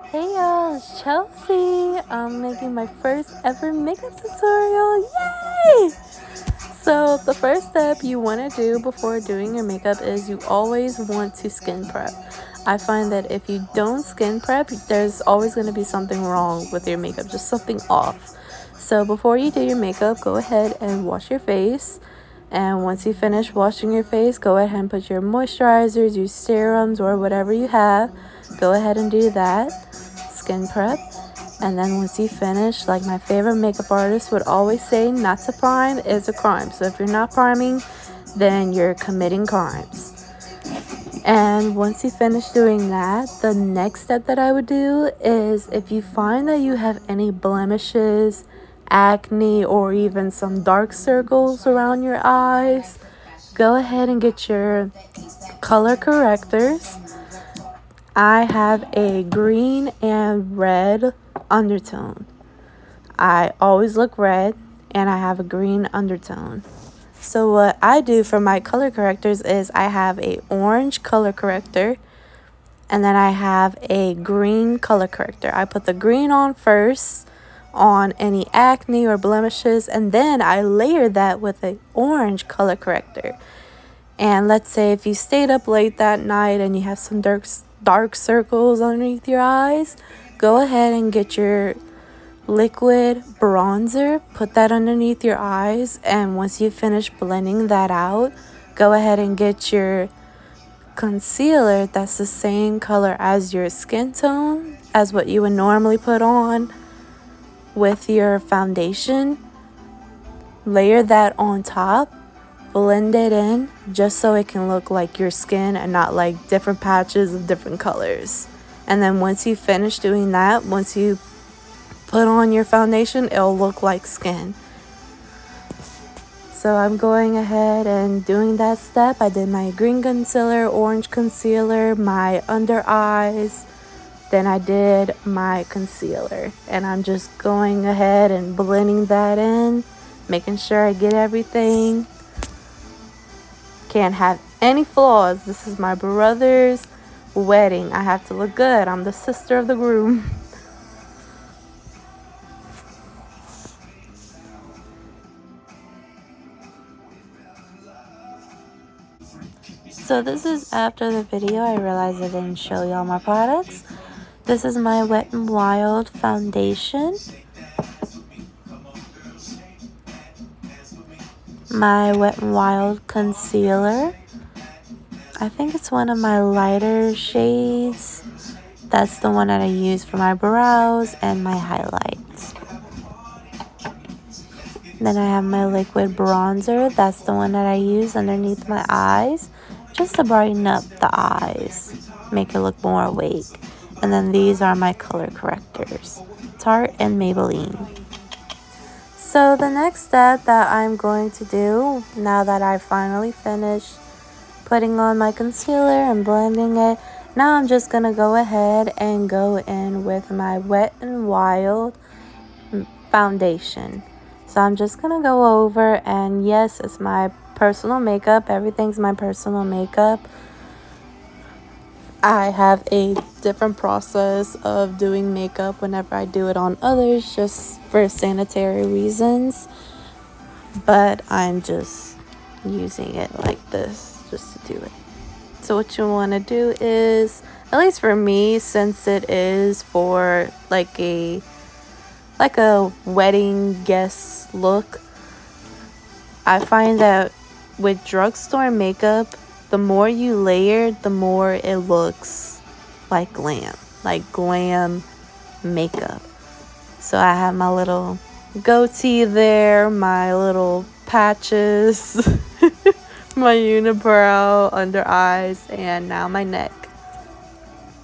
Hey y'all, it's Chelsea. I'm making my first ever makeup tutorial. Yay! So, the first step you want to do before doing your makeup is you always want to skin prep. I find that if you don't skin prep, there's always going to be something wrong with your makeup, just something off. So, before you do your makeup, go ahead and wash your face. And once you finish washing your face, go ahead and put your moisturizers, your serums, or whatever you have. Go ahead and do that skin prep. And then once you finish, like my favorite makeup artist would always say, not to prime is a crime. So if you're not priming, then you're committing crimes. And once you finish doing that, the next step that I would do is if you find that you have any blemishes, acne, or even some dark circles around your eyes, go ahead and get your color correctors. I have a green and red undertone. I always look red and I have a green undertone. So what I do for my color correctors is I have a orange color corrector and then I have a green color corrector. I put the green on first on any acne or blemishes, and then I layer that with an orange color corrector. And let's say if you stayed up late that night and you have some dark circles underneath your eyes, go ahead and get your liquid bronzer, put that underneath your eyes, and once you finish blending that out, go ahead and get your concealer that's the same color as your skin tone, as what you would normally put on with your foundation. Layer that on top, blend it in just so it can look like your skin and not like different patches of different colors. And then once you finish doing that, once you put on your foundation, it'll look like skin. So I'm going ahead and doing that step. I did my green concealer, orange concealer, my under eyes, then I did my concealer, and I'm just going ahead and blending that in, making sure I get everything. Can't have any flaws. This is my brother's wedding. I have to look good. I'm the sister of the groom. So this is after the video. I realized I didn't show y'all my products. This is my Wet n Wild foundation, my Wet n Wild concealer. I think it's one of my lighter shades. That's the one that I use for my brows and my highlights. Then I have my liquid bronzer. That's the one that I use underneath my eyes, just to brighten up the eyes, make it look more awake. And then these are my color correctors, Tarte and Maybelline. So the next step that I'm going to do, now that I finally finished putting on my concealer and blending it, now I'm just going to go ahead and go in with my Wet n Wild foundation. So I'm just going to go over, and yes, it's my personal makeup. Everything's my personal makeup. I have a different process of doing makeup whenever I do it on others, just for sanitary reasons. But I'm just using it like this just to do it. So what you want to do is, at least for me, since it is for like a wedding guest look, I find that with drugstore makeup, the more you layer, the more it looks like glam makeup. So I have my little goatee there, my little patches, my unibrow, under eyes, and now my neck.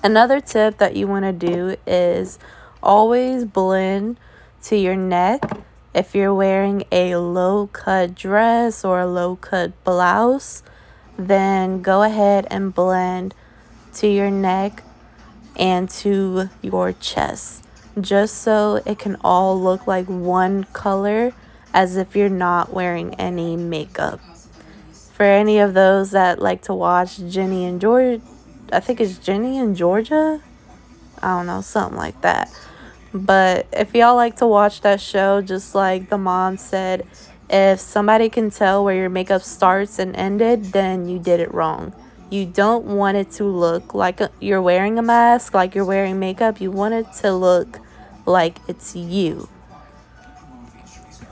Another tip that you want to do is always blend to your neck. If you're wearing a low-cut dress or a low-cut blouse, then go ahead and blend to your neck and to your chest, just so it can all look like one color, as if you're not wearing any makeup. For any of those that like to watch Ginny and George, I think it's Ginny and Georgia. I don't know, something like that. But if y'all like to watch that show, just like the mom said, if somebody can tell where your makeup starts and ended, then you did it wrong. You don't want it to look like you're wearing a mask, like you're wearing makeup. You want it to look like it's you.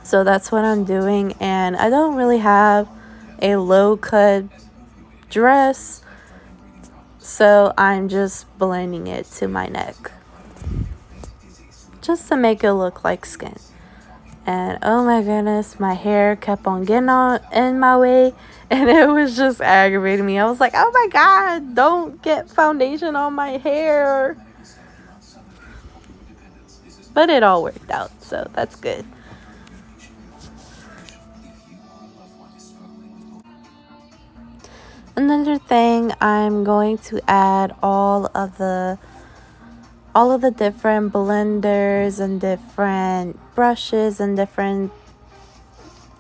So that's what I'm doing. And I don't really have a low cut dress, so I'm just blending it to my neck just to make it look like skin. And oh my goodness, my hair kept on getting on in my way, and it was just aggravating me. I was like, oh my god, don't get foundation on my hair. But it all worked out, so that's good. Another thing, I'm going to add all of the different blenders and different brushes and different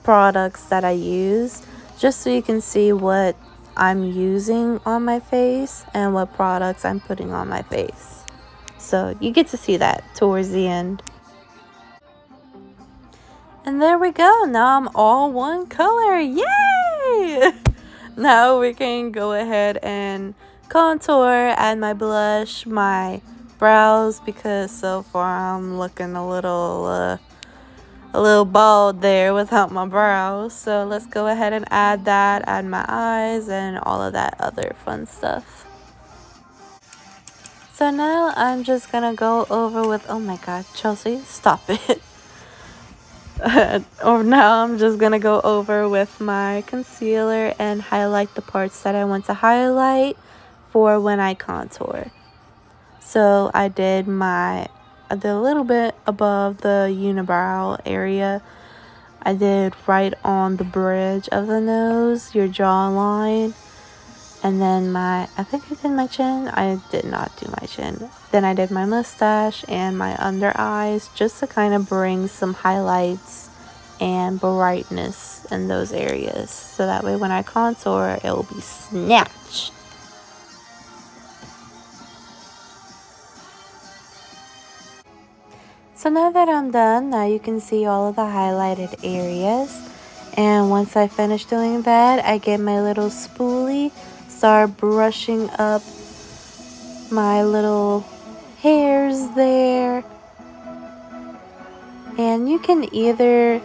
products that I use, just so you can see what I'm using on my face and what products I'm putting on my face. So you get to see that towards the end. And there we go. Now I'm all one color. Yay! Now we can go ahead and contour, add my blush, my brows, because so far I'm looking a little bald there without my brows. So let's go ahead and add that, add my eyes, and all of that other fun stuff. So now I'm just gonna go over with, oh my god, Chelsea, stop it. Or now I'm just gonna go over with my concealer and highlight the parts that I want to highlight for when I contour. So I did a little bit above the unibrow area. I did right on the bridge of the nose, your jawline, and then I think I did my chin. I did not do my chin. Then I did my mustache and my under eyes, just to kind of bring some highlights and brightness in those areas, so that way when I contour, it will be snatched. So now that I'm done, now you can see all of the highlighted areas. And once I finish doing that, I get my little spoolie, start brushing up my little hairs there. And you can either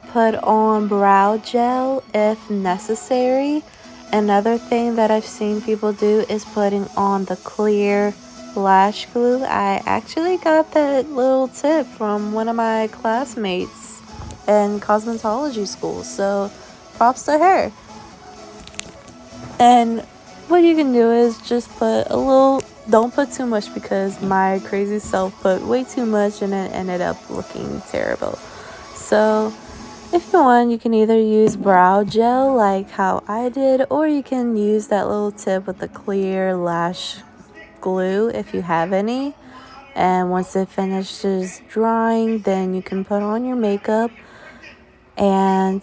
put on brow gel if necessary. Another thing that I've seen people do is putting on the clear lash glue. I actually got that little tip from one of my classmates in cosmetology school, so props to her. And what you can do is just put a little, don't put too much, because my crazy self put way too much and it ended up looking terrible. So if you want, you can either use brow gel like how I did, or you can use that little tip with the clear lash glue if you have any. And once it finishes drying, then you can put on your makeup. And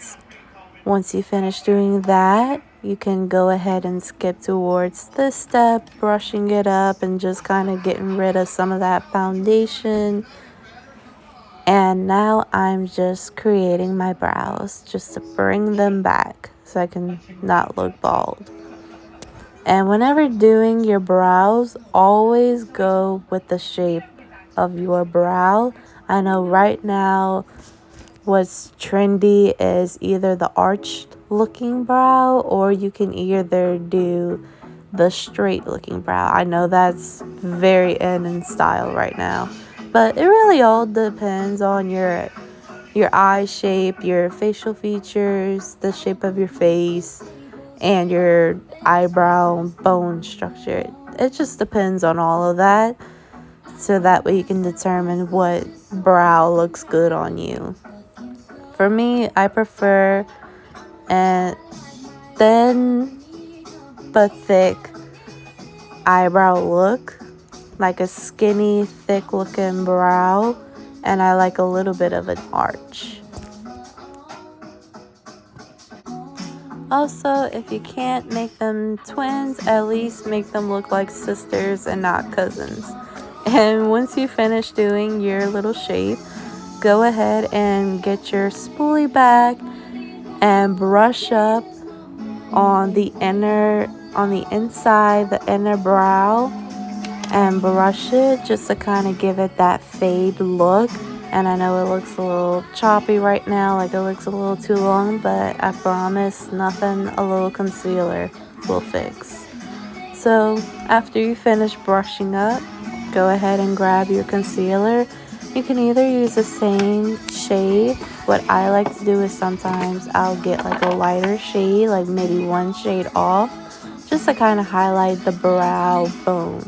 once you finish doing that, you can go ahead and skip towards this step, brushing it up and just kind of getting rid of some of that foundation. And now I'm just creating my brows just to bring them back so I can not look bald. And whenever doing your brows, always go with the shape of your brow. I know right now what's trendy is either the arched looking brow, or you can either do the straight looking brow. I know that's very in style right now, but it really all depends on your eye shape, your facial features, the shape of your face, and your eyebrow bone structure. It just depends on all of that, so that way you can determine what brow looks good on you. For me, I prefer a thin but thick eyebrow look, like a skinny, thick looking brow, and I like a little bit of an arch. Also, if you can't make them twins, at least make them look like sisters and not cousins. And once you finish doing your little shape, go ahead and get your spoolie back and brush up on the inside, the inner brow, and brush it just to kind of give it that fade look. And I know it looks a little choppy right now, like it looks a little too long, but I promise nothing a little concealer will fix. So after you finish brushing up, go ahead and grab your concealer. You can either use the same shade. What I like to do is sometimes I'll get like a lighter shade, like maybe one shade off, just to kind of highlight the brow bone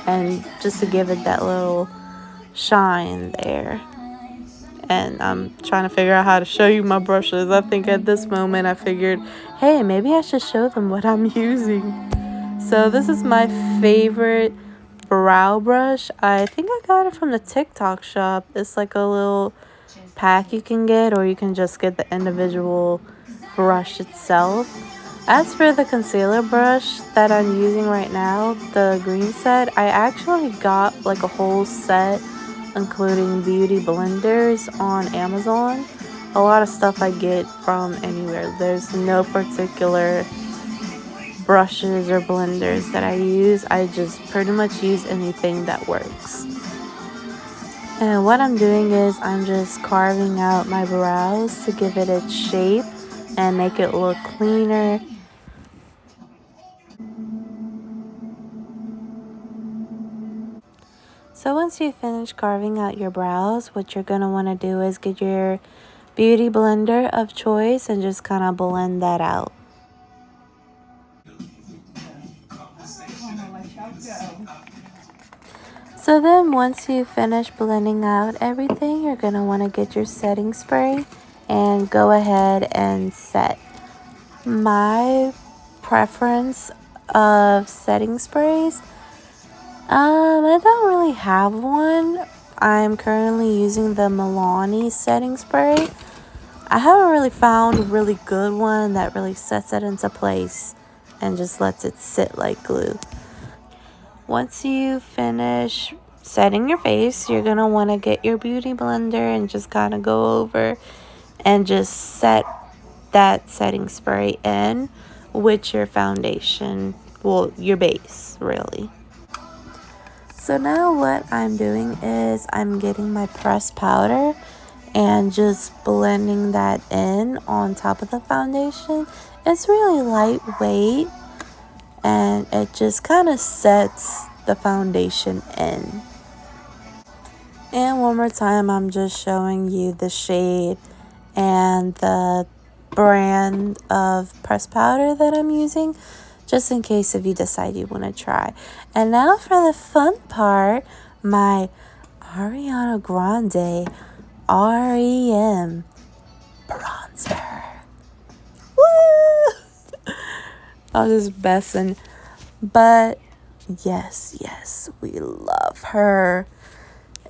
and just to give it that little shine there. And I'm trying to figure out how to show you my brushes. I think at this moment I figured, hey, maybe I should show them what I'm using. So this is my favorite brow brush. I think I got it from the TikTok shop. It's like a little pack you can get, or you can just get the individual brush itself. As for the concealer brush that I'm using right now, the green set, I actually got like a whole set including beauty blenders on Amazon. A lot of stuff I get from anywhere. There's no particular brushes or blenders that I use. I just pretty much use anything that works. And what I'm doing is I'm just carving out my brows to give it its shape and make it look cleaner. So once you finish carving out your brows, what you're going to want to do is get your beauty blender of choice and just kind of blend that out. So then once you finish blending out everything, you're going to want to get your setting spray and go ahead and set. My preference of setting sprays, I don't really have one. I'm currently using the Milani setting spray. I haven't really found a really good one that really sets it into place and just lets it sit like glue. Once you finish setting your face, you're going to want to get your beauty blender and just kind of go over and just set that setting spray in with your foundation, well, your base, really. So now what I'm doing is I'm getting my pressed powder and just blending that in on top of the foundation. It's really lightweight and it just kind of sets the foundation in. And one more time, I'm just showing you the shade and the brand of pressed powder that I'm using, just in case if you decide you want to try. And now for the fun part, my Ariana Grande REM bronzer. Woo! I was just messing. But yes, we love her.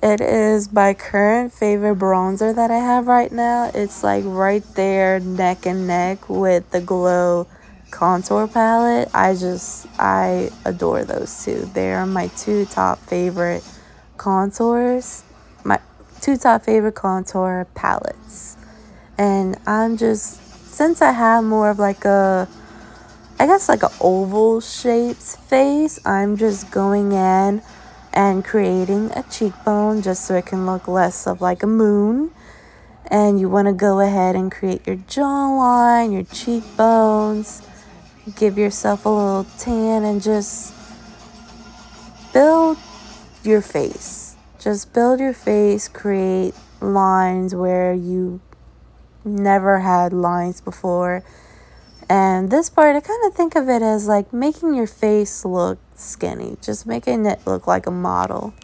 It is my current favorite bronzer that I have right now. It's like right there, neck and neck with the Glow contour palette. I adore those two. They are my two top favorite contours. My two top favorite contour palettes. And since I have more of like an oval shaped face, I'm just going in and creating a cheekbone just so it can look less of like a moon. And you want to go ahead and create your jawline, your cheekbones, give yourself a little tan and just build your face. Just build your face, create lines where you never had lines before. And this part, I kind of think of it as like making your face look skinny, just making it look like a model.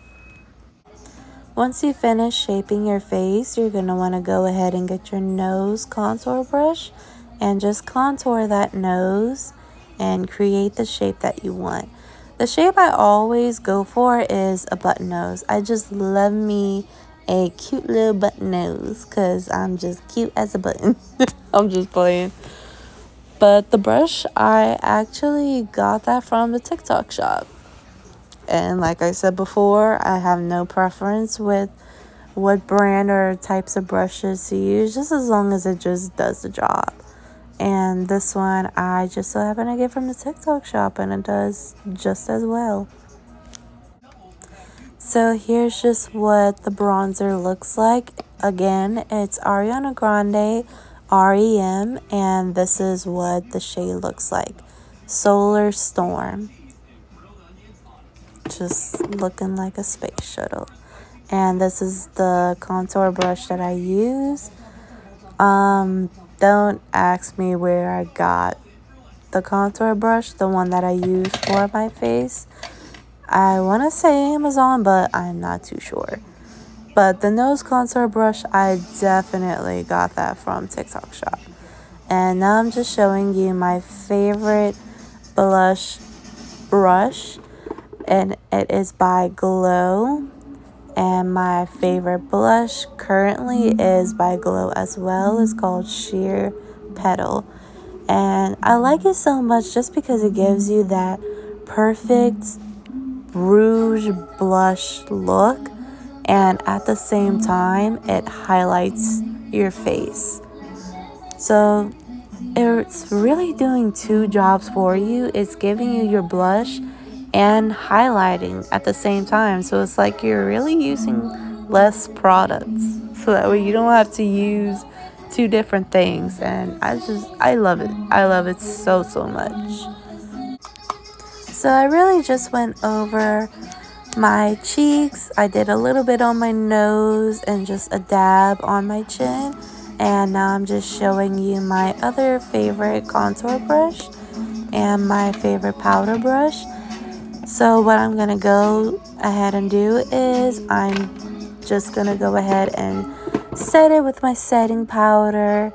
Once you finish shaping your face, you're going to want to go ahead and get your nose contour brush and just contour that nose and create the shape that you want. The shape I always go for is a button nose. I just love me a cute little button nose because I'm just cute as a button. I'm just playing. But the brush, I actually got that from the TikTok shop. And like I said before, I have no preference with what brand or types of brushes to use, just as long as it just does the job. And this one I just so happen to get from the TikTok shop, and it does just as well. So here's just what the bronzer looks like. Again, it's Ariana Grande REM, and this is what the shade looks like. Solar Storm. Just looking like a space shuttle. And this is the contour brush that I use. Don't ask me where I got the contour brush, the one that I use for my face. I want to say Amazon, but I'm not too sure. But the nose contour brush, I definitely got that from TikTok shop. And now I'm just showing you my favorite blush brush, and it is by Glow. And my favorite blush currently is by Glow as well. It's called Sheer Petal. And I like it so much just because it gives you that perfect rouge blush look, and at the same time it highlights your face. So it's really doing two jobs for you. It's giving you your blush and highlighting at the same time. So it's like you're really using less products. So that way you don't have to use two different things. And I love it. I love it so much. So I really just went over my cheeks. I did a little bit on my nose and just a dab on my chin. And now I'm just showing you my other favorite contour brush and my favorite powder brush. So what I'm going to go ahead and do is I'm just going to go ahead and set it with my setting powder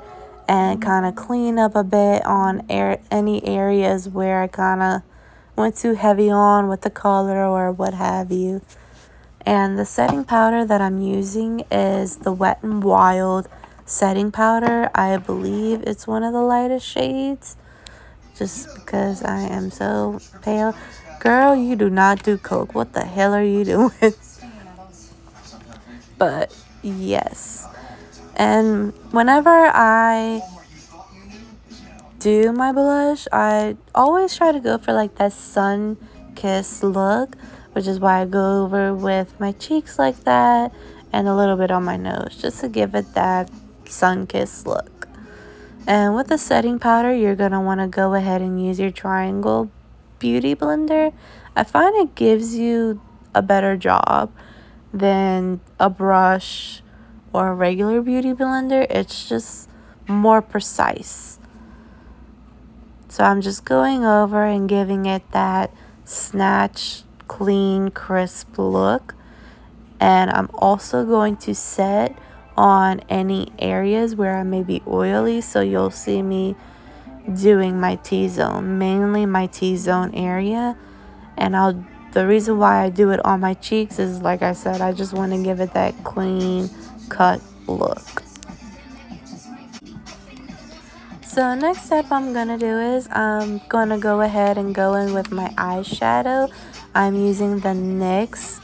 and kind of clean up a bit on any areas where I kind of went too heavy on with the color or what have you. And the setting powder that I'm using is the Wet n Wild setting powder. I believe it's one of the lightest shades, just because I am so pale. Girl, you do not do coke. What the hell are you doing? But yes. And whenever I do my blush, I always try to go for like that sun-kissed look, which is why I go over with my cheeks like that and a little bit on my nose, just to give it that sun-kissed look. And with the setting powder, you're going to want to go ahead and use your Triangle Beauty Blender. I find it gives you a better job than a brush or a regular beauty blender. It's just more precise. So I'm just going over and giving it that snatch, clean, crisp look. And I'm also going to set on any areas where I may be oily. So you'll see me doing my T-zone, mainly my T-zone area. And the reason why I do it on my cheeks is, like I said, I just want to give it that clean cut look. So next step I'm going to do is I'm going to go ahead and go in with my eyeshadow. I'm using the NYX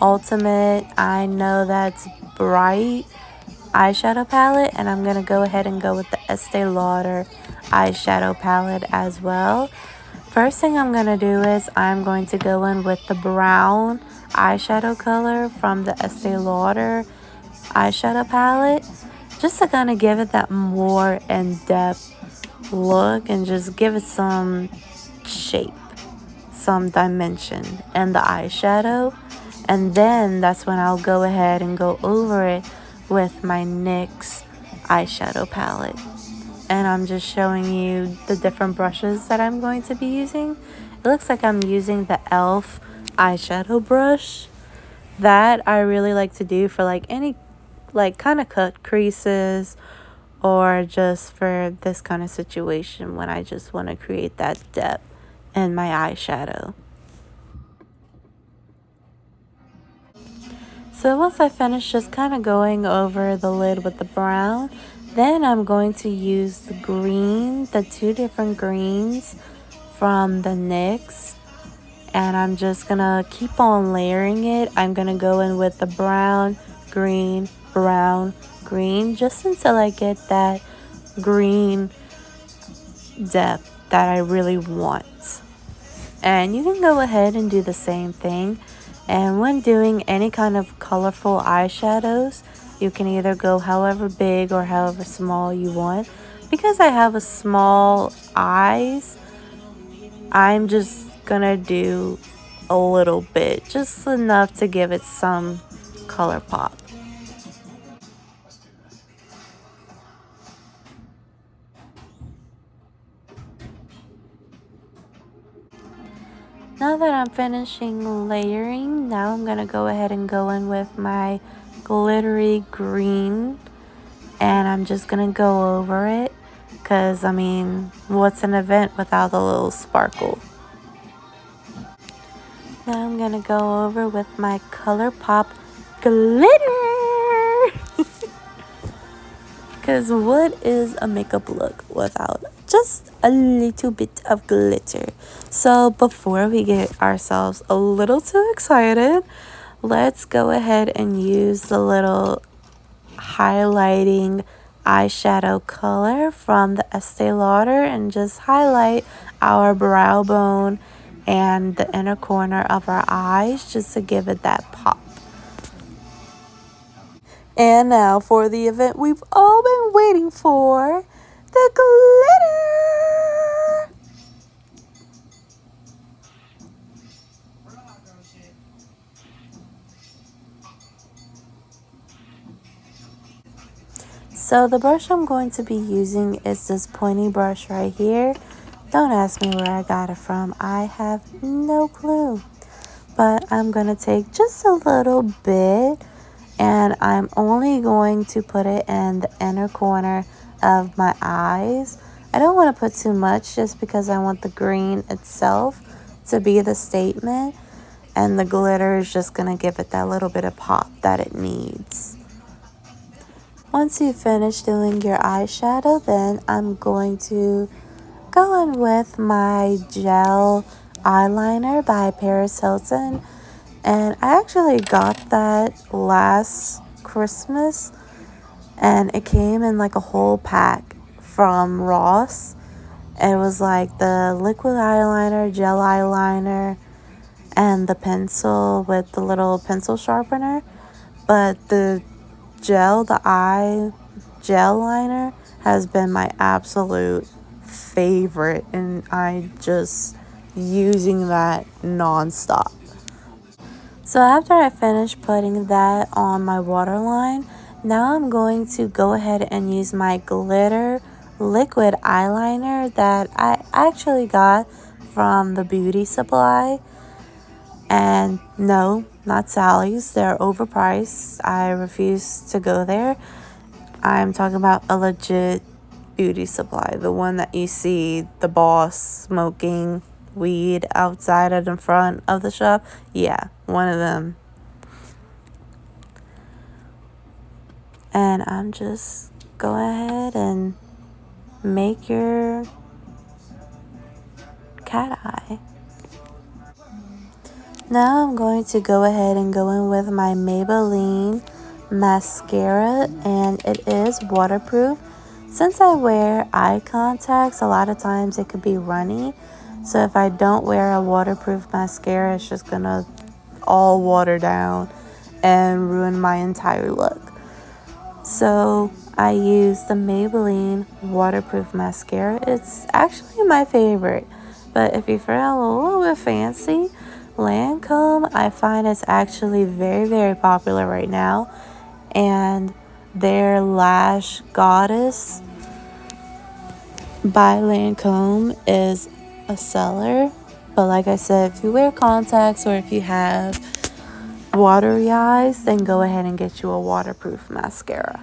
Ultimate I Know That's Bright eyeshadow palette, and I'm going to go ahead and go with the Estee Lauder eyeshadow palette as well. First thing I'm going to do is I'm going to go in with the brown eyeshadow color from the Estee Lauder eyeshadow palette, just to kind of give it that more in-depth look and just give it some shape, some dimension in the eyeshadow. And then that's when I'll go ahead and go over it with my NYX eyeshadow palette. And I'm just showing you the different brushes that I'm going to be using. It looks like I'm using the e.l.f. eyeshadow brush. That I really like to do for like any kind of cut creases, or just for this kind of situation when I just want to create that depth in my eyeshadow. So once I finish just kind of going over the lid with the brown, then I'm going to use the green, the two different greens from the NYX, and I'm just gonna keep on layering it. I'm gonna go in with the brown, green, brown, green, just until I get that green depth that I really want. And you can go ahead and do the same thing. And when doing any kind of colorful eyeshadows, you can either go however big or however small you want. Because I have a small eyes, I'm just gonna do a little bit, just enough to give it some color pop. Now that I'm finishing layering, now I'm gonna go ahead and go in with my glittery green, and I'm just gonna go over it, because I mean, what's an event without a little sparkle? Now I'm gonna go over with my ColourPop glitter, because what is a makeup look without just a little bit of glitter? So before we get ourselves a little too excited, let's go ahead and use the little highlighting eyeshadow color from the Estee Lauder and just highlight our brow bone and the inner corner of our eyes just to give it that pop. And now for the event we've all been waiting for, the glitter! So the brush I'm going to be using is this pointy brush right here. Don't ask me where I got it from. I have no clue. But I'm going to take just a little bit, and I'm only going to put it in the inner corner of my eyes. I don't want to put too much just because I want the green itself to be the statement, and the glitter is just going to give it that little bit of pop that it needs. Once you finish doing your eyeshadow, then I'm going to go in with my gel eyeliner by Paris Hilton. And I actually got that last Christmas, and it came in like a whole pack from Ross. It was like the liquid eyeliner, gel eyeliner, and the pencil with the little pencil sharpener. But the eye gel liner has been my absolute favorite, and I just using that non-stop. So after I finish putting that on my waterline, now I'm going to go ahead and use my glitter liquid eyeliner that I actually got from the beauty supply. And no, not Sally's. They're overpriced. I refuse to go there. I'm talking about a legit beauty supply. The one that you see the boss smoking weed outside and in front of the shop. Yeah, one of them. And I'm just go ahead and make your cat eye. Now I'm going to go ahead and go in with my Maybelline mascara, and it is waterproof. Since I wear eye contacts, a lot of times it could be runny. So if I don't wear a waterproof mascara, it's just gonna all water down and ruin my entire look. So I use the Maybelline waterproof mascara. It's actually my favorite. But if you're feeling a little bit fancy, Lancome, I find it's actually very, very popular right now. And their Lash Goddess by Lancome is a seller. But like I said, if you wear contacts or if you have watery eyes, then go ahead and get you a waterproof mascara.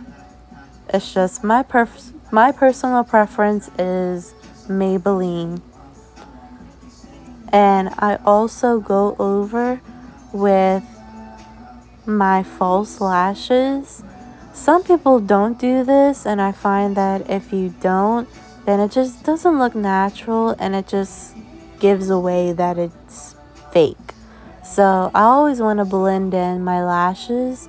It's just my personal preference is Maybelline. And I also go over with my false lashes. Some people don't do this, and I find that if you don't, then it just doesn't look natural, and it just gives away that it's fake. So I always want to blend in my lashes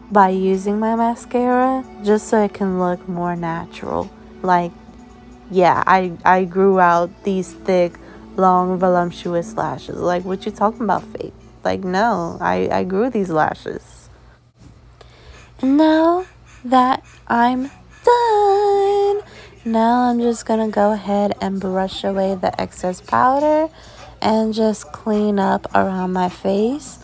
by using my mascara just so it can look more natural. Like, yeah, I grew out these thick, long, voluptuous lashes. Like, what you talking about fake? Like, no, I grew these lashes. And now that I'm done, now I'm just gonna go ahead and brush away the excess powder and just clean up around my face.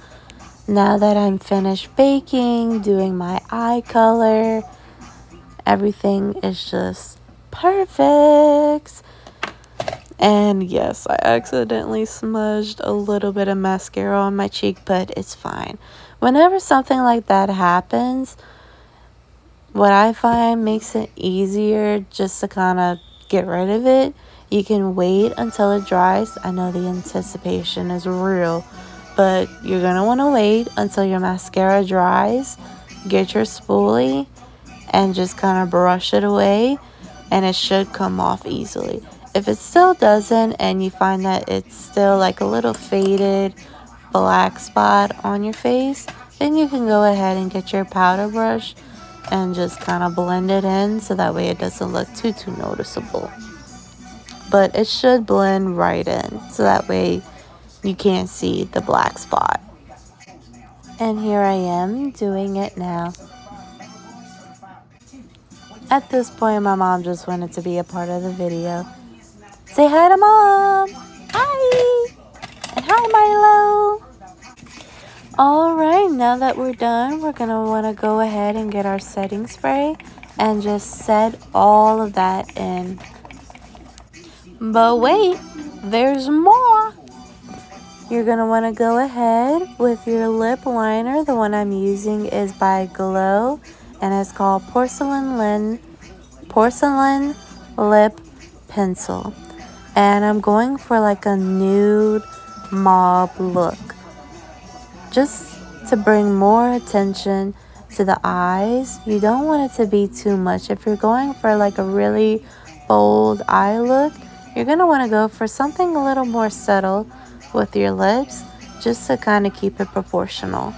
Now that I'm finished baking, doing my eye color, everything is just perfect. And yes, I accidentally smudged a little bit of mascara on my cheek, but it's fine. Whenever something like that happens, what I find makes it easier just to kind of get rid of it. You can wait until it dries. I know the anticipation is real, but you're going to want to wait until your mascara dries. Get your spoolie and just kind of brush it away, and it should come off easily. If it still doesn't and you find that it's still like a little faded black spot on your face, then you can go ahead and get your powder brush and just kind of blend it in so that way it doesn't look too noticeable. But it should blend right in so that way you can't see the black spot. And here I am doing it now. At this point, my mom just wanted to be a part of the video. Say hi to Mom! Hi! And hi, Milo! Alright, now that we're done, we're going to want to go ahead and get our setting spray and just set all of that in. But wait, there's more! You're going to want to go ahead with your lip liner. The one I'm using is by Glow, and it's called Porcelain Lip Pencil. And I'm going for like a nude mauve look, just to bring more attention to the eyes. You don't want it to be too much. If you're going for like a really bold eye look, you're going to want to go for something a little more subtle with your lips, just to kind of keep it proportional.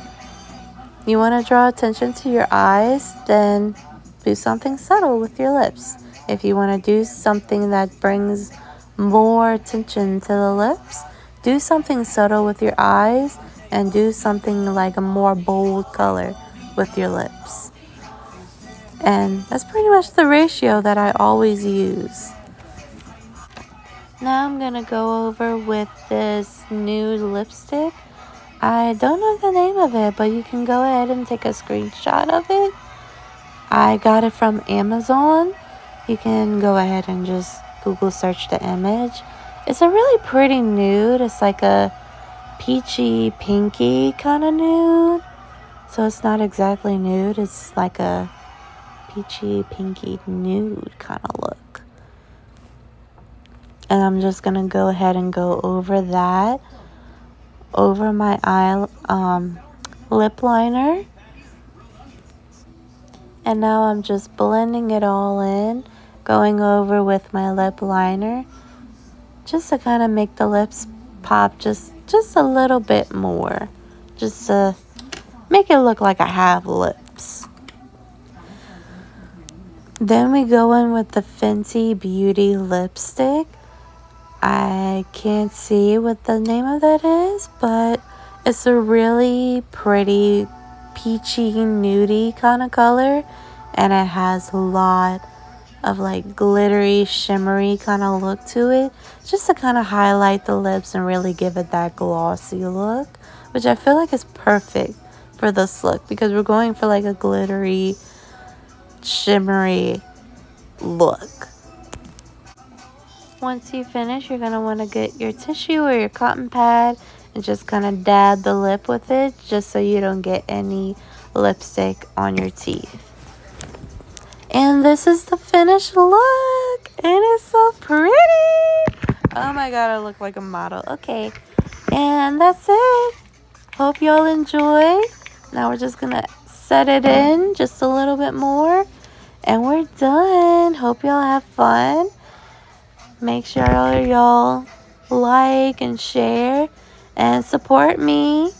You want to draw attention to your eyes, then do something subtle with your lips. If you want to do something that brings more attention to the lips, do something subtle with your eyes and do something like a more bold color with your lips. And that's pretty much the ratio that I always use. Now I'm going to go over with this nude lipstick. I don't know the name of it, but you can go ahead and take a screenshot of it. I got it from Amazon. You can go ahead and just Google search the image. It's a really pretty nude. It's like a peachy pinky kind of nude. So it's not exactly nude. It's like a peachy pinky nude kind of look. And I'm just going to go ahead and go over that over my eye lip liner. And now I'm just blending it all in, going over with my lip liner, just to kind of make the lips pop just a little bit more, just to make it look like I have lips. Then we go in with the Fenty Beauty lipstick. I can't see what the name of that is, but it's a really pretty peachy nudie kind of color, and it has a lot of like glittery shimmery kind of look to it, just to kind of highlight the lips and really give it that glossy look, which I feel like is perfect for this look because we're going for like a glittery shimmery look. Once you finish, you're going to want to get your tissue or your cotton pad and just kind of dab the lip with it, just so you don't get any lipstick on your teeth. And this is the finished look, and it's so pretty. Oh my god, I look like a model. Okay, and that's it. Hope y'all enjoy. Now we're just going to set it in just a little bit more, and we're done. Hope y'all have fun. Make sure y'all like and share, and support me.